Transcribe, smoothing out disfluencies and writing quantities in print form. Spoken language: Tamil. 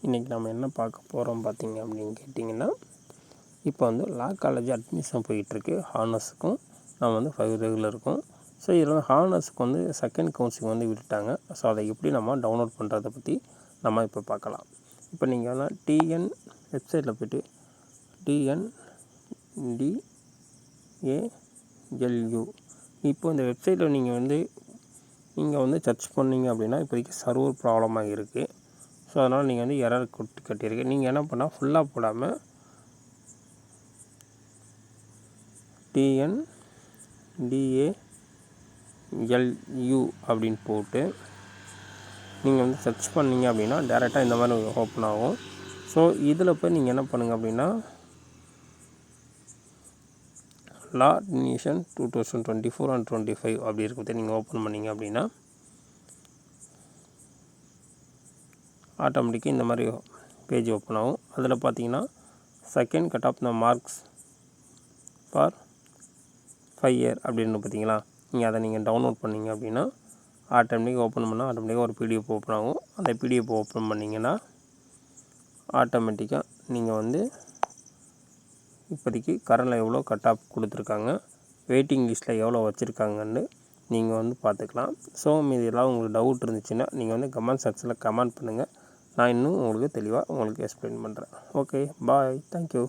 இன்றைக்கி நம்ம என்ன பார்க்க போகிறோம் பார்த்தீங்க அப்படின்னு கேட்டிங்கன்னா, இப்போ வந்து லா காலேஜ் அட்மிஷன் போயிட்டுருக்கு. ஹானர்ஸுக்கும் நம்ம வந்து 5 ரெகுலருக்கும். ஸோ இதில் வந்து ஹானர்ஸுக்கு வந்து செகண்ட் கவுன்சிலிங் வந்து விட்டுட்டாங்க. ஸோ அதை எப்படி நம்ம டவுன்லோட் பண்ணுறதை பற்றி நம்ம இப்போ பார்க்கலாம். இப்போ நீங்கள் வந்து டிஎன் வெப்சைட்டில் போய்ட்டு டிஎன்டிஏஎல்யூ இப்போ இந்த வெப்சைட்டில் நீங்கள் வந்து சர்ச் பண்ணிங்க அப்படின்னா இப்போதைக்கு சர்வர் ப்ராப்ளமாக இருக்குது. ஸோ அதனால் நீங்கள் வந்து எரர் கட்டியிருக்கு. நீங்கள் என்ன பண்ணால் ஃபுல்லாக போடாமல் டிஎன்டிஏஎல்யூ அப்படின்னு போட்டு நீங்கள் வந்து சர்ச் பண்ணிங்க அப்படின்னா டேரெக்டாக இந்த மாதிரி ஓப்பன் ஆகும். ஸோ இதில் போய் நீங்கள் என்ன பண்ணுங்கள் அப்படின்னா லா அட்மிஷன் 2024 and 25 அப்படி இருக்கிறத நீங்கள் ஓப்பன் பண்ணிங்க அப்படின்னா ஆட்டோமேட்டிக்காக இந்த மாதிரி பேஜ் ஓப்பன் ஆகும். அதில் பார்த்தீங்கன்னா second cut off the marks for 5 year அப்படின்னு பார்த்தீங்களா, நீங்கள் அதை டவுன்லோட் பண்ணிங்க அப்படின்னா ஆட்டோமேட்டிக்காக ஓப்பன் பண்ணால் ஆட்டோமேட்டிக்காக ஒரு பிடிஎஃப் ஓப்பன் ஆகும். அந்த பிடிஎஃப் ஓப்பன் பண்ணிங்கன்னா ஆட்டோமேட்டிக்காக நீங்கள் வந்து இப்போதைக்கு கரண்டில் எவ்வளோ கட் ஆஃப் கொடுத்துருக்காங்க, வெயிட்டிங் லிஸ்ட்டில் எவ்வளோ வச்சுருக்காங்கன்னு நீங்கள் வந்து பார்த்துக்கலாம். ஸோ இதெல்லாம் உங்களுக்கு டவுட் இருந்துச்சுன்னா நீங்கள் வந்து கமெண்ட் செக்ஷனில் கமெண்ட் பண்ணுங்கள். நான் இன்னும் உங்களுக்கு தெளிவாக எக்ஸ்பிளைன் பண்ணுறேன். ஓகே, பாய், தேங்க்யூ.